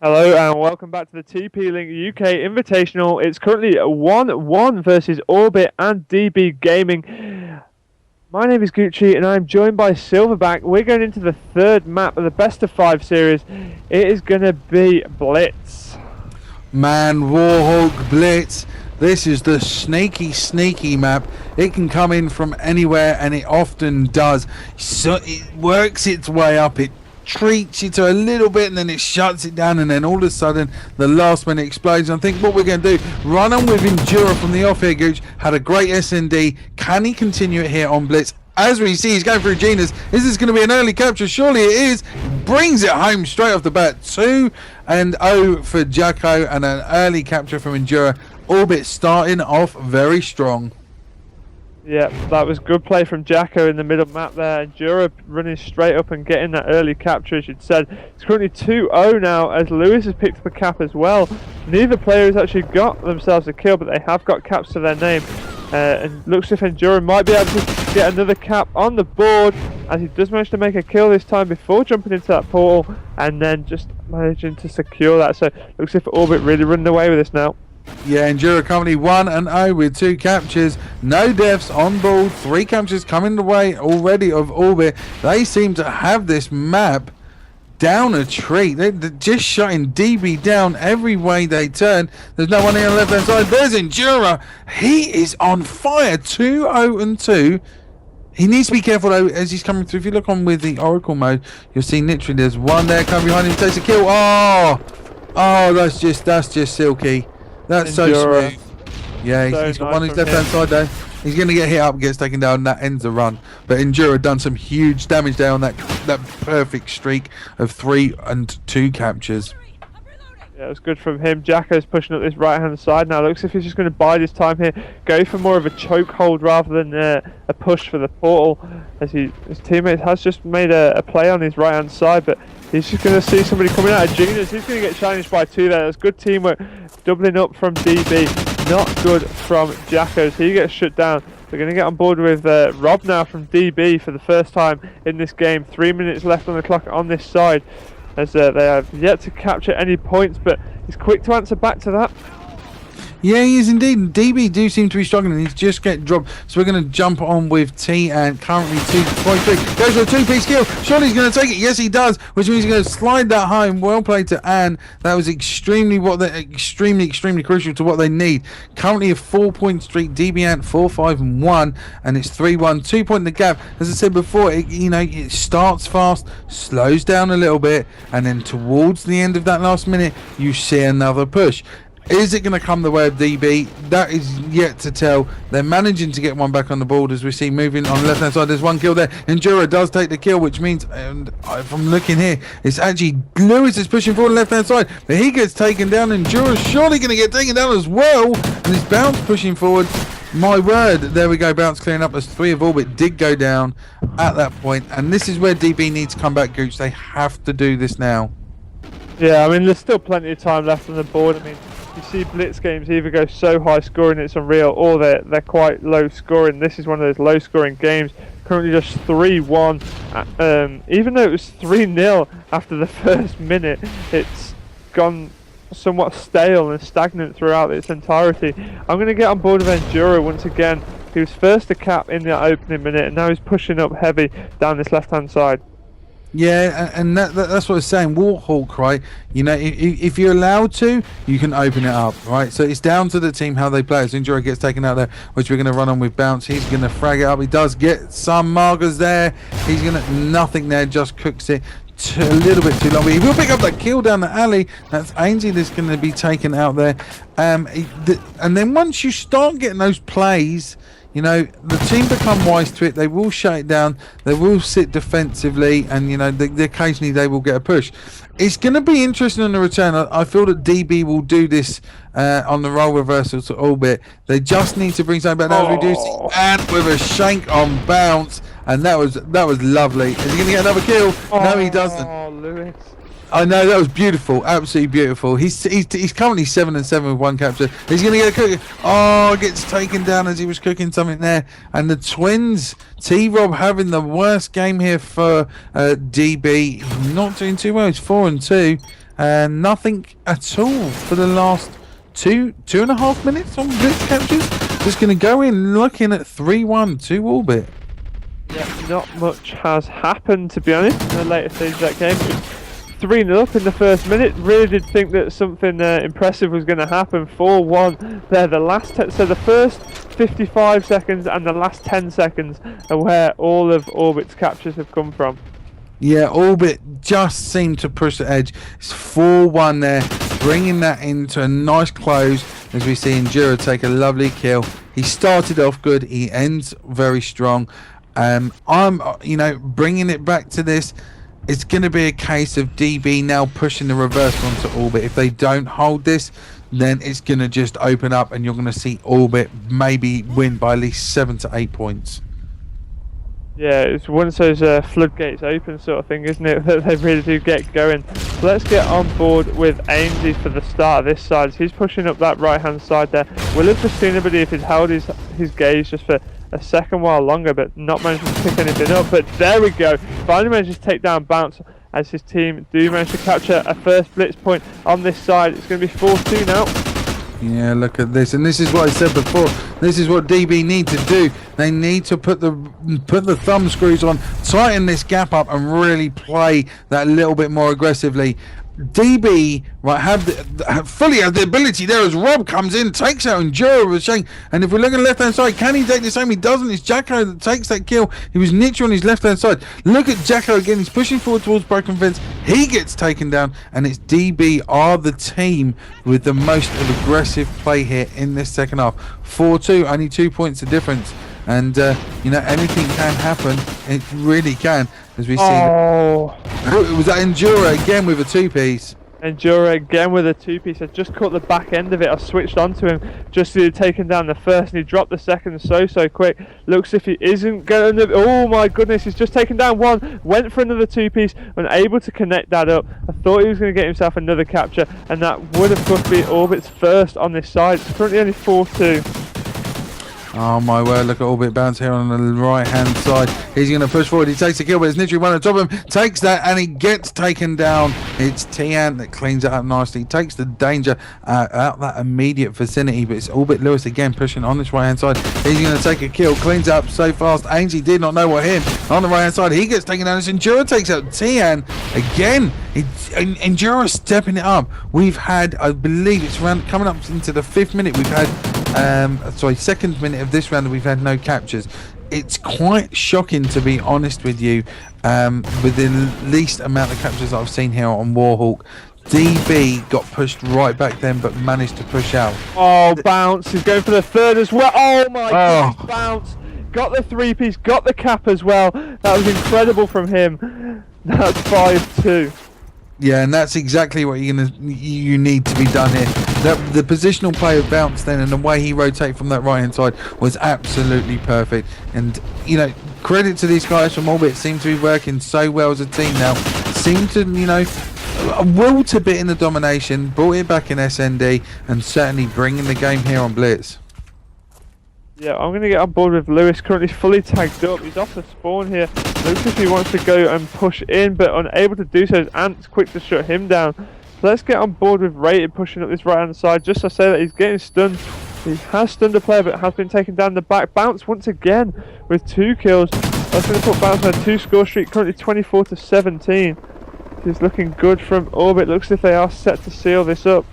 Hello and welcome back to the TP-LINK UK Invitational. It's currently 1-1 versus Orbit and DB Gaming. My name is Gucci and I'm joined by Silverback. We're going into the third map of the best of 5 series. It is going to be Blitz. Man, Warhawk Blitz. This is the sneaky map. It can come in from anywhere and it often does. So it works its way up. It treats you to a little bit and then it shuts it down, and then all of a sudden the last minute explodes. I think what we're going to do, run on with Endura from the off here. Gooch had a great SND. Can he continue it here on Blitz? As we see, he's going through Genus. Is this going to be an early capture? Surely it is. Brings it home straight off the bat. 2-0 for Jacko and an early capture from Endura. Orbit starting off very strong. Yeah, that was good play from Jacko in the middle map there. Endura running straight up and getting that early capture, as you'd said. It's currently 2-0 now, as Lewis has picked up a cap as well. Neither player has actually got themselves a kill, but they have got caps to their name. And looks as if Endura might be able to get another cap on the board, as he does manage to make a kill this time before jumping into that portal and then just managing to secure that. So looks as if Orbit really running away with this now. Yeah, Endura currently 1-0 with 2 captures, no deaths on board, 3 captures coming the way already of Orbit. They seem to have this map down a treat. They're just shutting DB down every way they turn. There's no one here on the left hand side. There's Endura. He is on fire. 2-0-2. He needs to be careful though as he's coming through. If you look on with the Oracle mode, you'll see literally there's one there coming behind him, takes a kill. Oh, that's just silky. That's Endura. so smooth. Yeah, he's got nice one on his left hand side though. He's going to get hit up, gets taken down, and that ends the run. But Endura done some huge damage there on that perfect streak of 3 and 2 captures. Yeah, it was good from him. Jacko's pushing up this right hand side now. Looks as if he's just going to bide his time here, go for more of a choke hold rather than a push for the portal, as his teammate has just made a play on his right hand side, but he's just going to see somebody coming out of Genus. He's going to get challenged by 2 there. That's good teamwork, doubling up from DB. Not good from Jacko. He gets shut down. They're going to get on board with Rob now from DB for the first time in this game. 3 minutes left on the clock on this side, as they have yet to capture any points, but he's quick to answer back to that. Yeah, he is indeed. DB do seem to be struggling. He's just getting dropped. So we're going to jump on with T, and currently 2.3 goes for a 2-piece kill. Surely he's going to take it. Yes, he does, which means he's going to slide that home. Well played to Anne. That was extremely crucial to what they need. Currently a 4-point streak. DB Ant 4-5-1, and it's 3-1. 2 point in the gap. As I said before, it starts fast, slows down a little bit, and then towards the end of that last minute, you see another push. Is it going to come the way of DB? That is yet to tell. They're managing to get one back on the board, as we see moving on the left hand side. There's one kill there. Endura does take the kill, which means, and if I'm looking here, it's actually Lewis is pushing forward on the left hand side, but he gets taken down. Endura's surely going to get taken down as well, and his Bounce pushing forward. My word, there we go. Bounce clearing up as 3 of Orbit did go down at that point, and this is where DB needs to come back, Gooch. They have to do this now. Yeah, I mean, there's still plenty of time left on the board. I mean, you see Blitz games either go so high scoring it's unreal, or they're quite low scoring. This is one of those low scoring games. Currently just 3-1. Even though it was 3-0 after the first minute, it's gone somewhat stale and stagnant throughout its entirety. I'm going to get on board with Endura once again. He was first to cap in the opening minute, and now he's pushing up heavy down this left hand side. Yeah, and that's what I was saying. Warhawk, right? If you're allowed to, you can open it up, right? So it's down to the team how they play. As Endura gets taken out there, which we're going to run on with Bounce. He's going to frag it up. He does get some markers there. He's going to nothing there. Just cooks it a little bit too long. But he will pick up that kill down the alley. That's Ainsley that's going to be taken out there. And then once you start getting those plays, the team become wise to it. They will shut it down. They will sit defensively, and occasionally they will get a push. It's going to be interesting on the return. I feel that DB will do this on the role reversal to Orbit. They just need to bring something back now. As we do see Ant with a shank on Bounce, and that was lovely. Is he going to get another kill? No, he doesn't. Oh, Lewis. I know, that was beautiful, absolutely beautiful. He's currently 7-7 with 1 capture. He's going to get a cook. Oh, gets taken down as he was cooking something there. And the Twins, T-Rob having the worst game here for DB. Not doing too well. It's 4-2. Nothing at all for the last 2.5 minutes on blitz captures. Just going to go in looking at 3-1 to Orbit. Yeah, not much has happened, to be honest, in the later stage of that game. It was 3-0 up in the first minute. Really did think that something impressive was going to happen. 4-1 there. So the first 55 seconds and the last 10 seconds are where all of Orbit's captures have come from. Yeah, Orbit just seemed to push the edge. It's 4-1 there, bringing that into a nice close as we see Endura take a lovely kill. He started off good, he ends very strong. I'm, bringing it back to this. It's going to be a case of DB now pushing the reverse onto Orbit. If they don't hold this, then it's going to just open up and you're going to see Orbit maybe win by at least 7 to 8 points. Yeah, it's once those floodgates open sort of thing, isn't it, that they really do get going. So let's get on board with Ainsley for the start of this side. So he's pushing up that right hand side there. We'll have just seen if he's held his gaze just for a second while longer, but not managing to pick anything up. But there we go, finally manages to take down Bounce as his team do manage to capture a first blitz point on this side. It's going to be 4-2 now. Yeah, look at this, and this is what I said before. This is what DB need to do. They need to put the thumb screws on, tighten this gap up, and really play that little bit more aggressively. DB fully have the ability there as Rob comes in, takes out Enduro with Shane, and if we look at the left hand side, can he take the same? He doesn't. It's Jacko that takes that kill. He was Nitro on his left hand side. Look at Jacko again, he's pushing forward towards Broken Fence, he gets taken down, and it's DB are the team with the most aggressive play here in this second half. 4-2, only 2 points of difference, and anything can happen. It really can, as we see. It was that Endura again with a two-piece. Endura again with a two-piece. I just caught the back end of it. I switched onto him just as he had taken down the first, and he dropped the second so quick. Looks if he isn't going to... Oh my goodness, he's just taken down one. Went for another two-piece, unable to connect that up. I thought he was going to get himself another capture, and that would of course be Orbit's first on this side. It's currently only 4-2. Oh my word, look at Orbit Bounce here on the right hand side. He's going to push forward, he takes the kill, but it's Nitri one on top of him, takes that, and he gets taken down. It's Tian that cleans it up nicely, takes the danger out that immediate vicinity, but it's Orbit Lewis again pushing on this right hand side. He's going to take a kill, cleans it up so fast. Ainsley did not know what hit him. On the right hand side, he gets taken down. It's Enduro takes out Tian again. Enduro stepping it up. We've had, I believe it's coming up into the 5th minute, we've had 2nd minute of this round, we've had no captures. It's quite shocking, to be honest with you, with the least amount of captures I've seen here on Warhawk. DB got pushed right back then, but managed to push out. Oh, Bounce, he's going for the third as well. Oh my God, Bounce got the three-piece, got the cap as well. That was incredible from him. That's 5-2. Yeah, and that's exactly what you need to be done here. The positional play of Bounce then, and the way he rotated from that right hand side was absolutely perfect. And credit to these guys from Orbit, seem to be working so well as a team now. Seem to will to bit in the domination, brought it back in SND, and certainly bringing the game here on Blitz. Yeah, I'm going to get on board with Lewis, currently fully tagged up. He's off the spawn here. Looks as he wants to go and push in, but unable to do so as Ant's quick to shut him down. So let's get on board with Rated pushing up this right hand side. Just to say that he's getting stunned. He has stunned a player, but has been taken down the back. Bounce once again with 2 kills. That's going to put Bounce on a 2-score streak, currently 24-17. He's looking good from Orbit. Looks as if they are set to seal this up.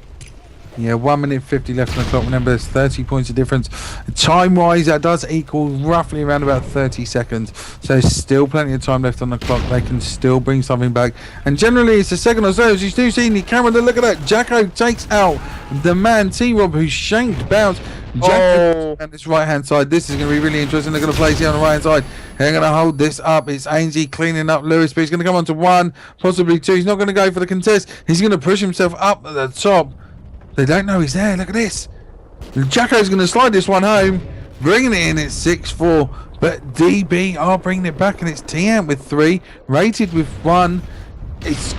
Yeah, 1 minute 50 left on the clock. Remember, there's 30 points of difference. Time-wise, that does equal roughly around about 30 seconds. So there's still plenty of time left on the clock. They can still bring something back. And generally, it's a second or so. As you do see in the camera, look at that. Jacko takes out the man, T-Rob, who shanked Bounce. Jacko on this right-hand side. This is going to be really interesting. They're going to place here on the right-hand side. They're going to hold this up. It's Ainsley cleaning up Lewis, but he's going to come on to 1, possibly 2. He's not going to go for the contest. He's going to push himself up at the top. They don't know he's there. Look at this. Jacko's going to slide this one home, bringing it in at 6-4. But DB are bringing it back, and it's Tian with 3, Rated with 1. It's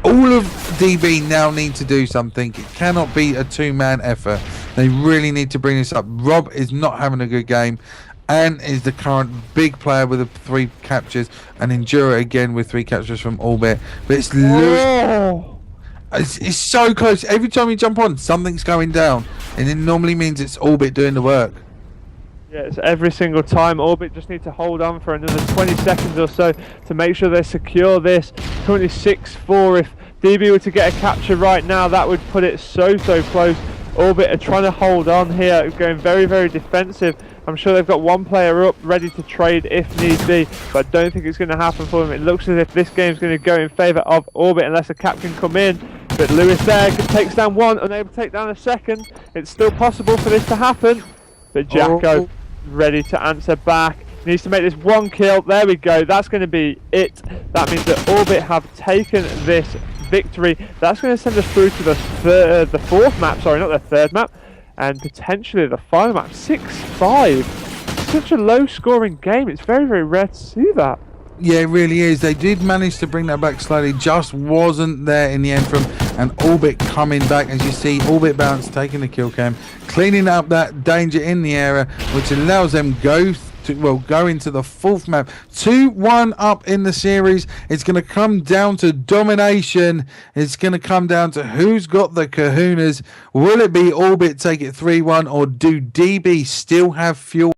all of DB now need to do something. It cannot be a 2-man effort. They really need to bring this up. Rob is not having a good game, and is the current big player with the 3 captures, and Endura again with 3 captures from Orbit. But it's Lewis. It's so close. Every time you jump on, something's going down, and it normally means it's Orbit doing the work. Yeah, it's every single time. Orbit just need to hold on for another 20 seconds or so to make sure they secure this. Currently 6-4. If DB were to get a capture right now, that would put it so close. Orbit are trying to hold on here, going very defensive. I'm sure they've got one player up ready to trade if need be, but I don't think it's going to happen for them. It looks as if this game's going to go in favour of Orbit unless a cap can come in. But Lewis there takes down one, unable to take down a second. It's still possible for this to happen. But Jacko ready to answer back. Needs to make this one kill. There we go. That's going to be it. That means that Orbit have taken this victory. That's going to send us through to the fourth map. Sorry, not the third map. And potentially the final map. 6-5. Such a low scoring game. It's very rare to see that. Yeah, it really is. They did manage to bring that back slightly, just wasn't there in the end from an Orbit coming back. As you see, Orbit Bounce taking the kill cam, cleaning up that danger in the area, which allows them go into the fourth map. 2-1 up in the series. It's going to come down to domination. It's going to come down to who's got the kahunas. Will it be Orbit take it 3-1, or do DB still have fuel?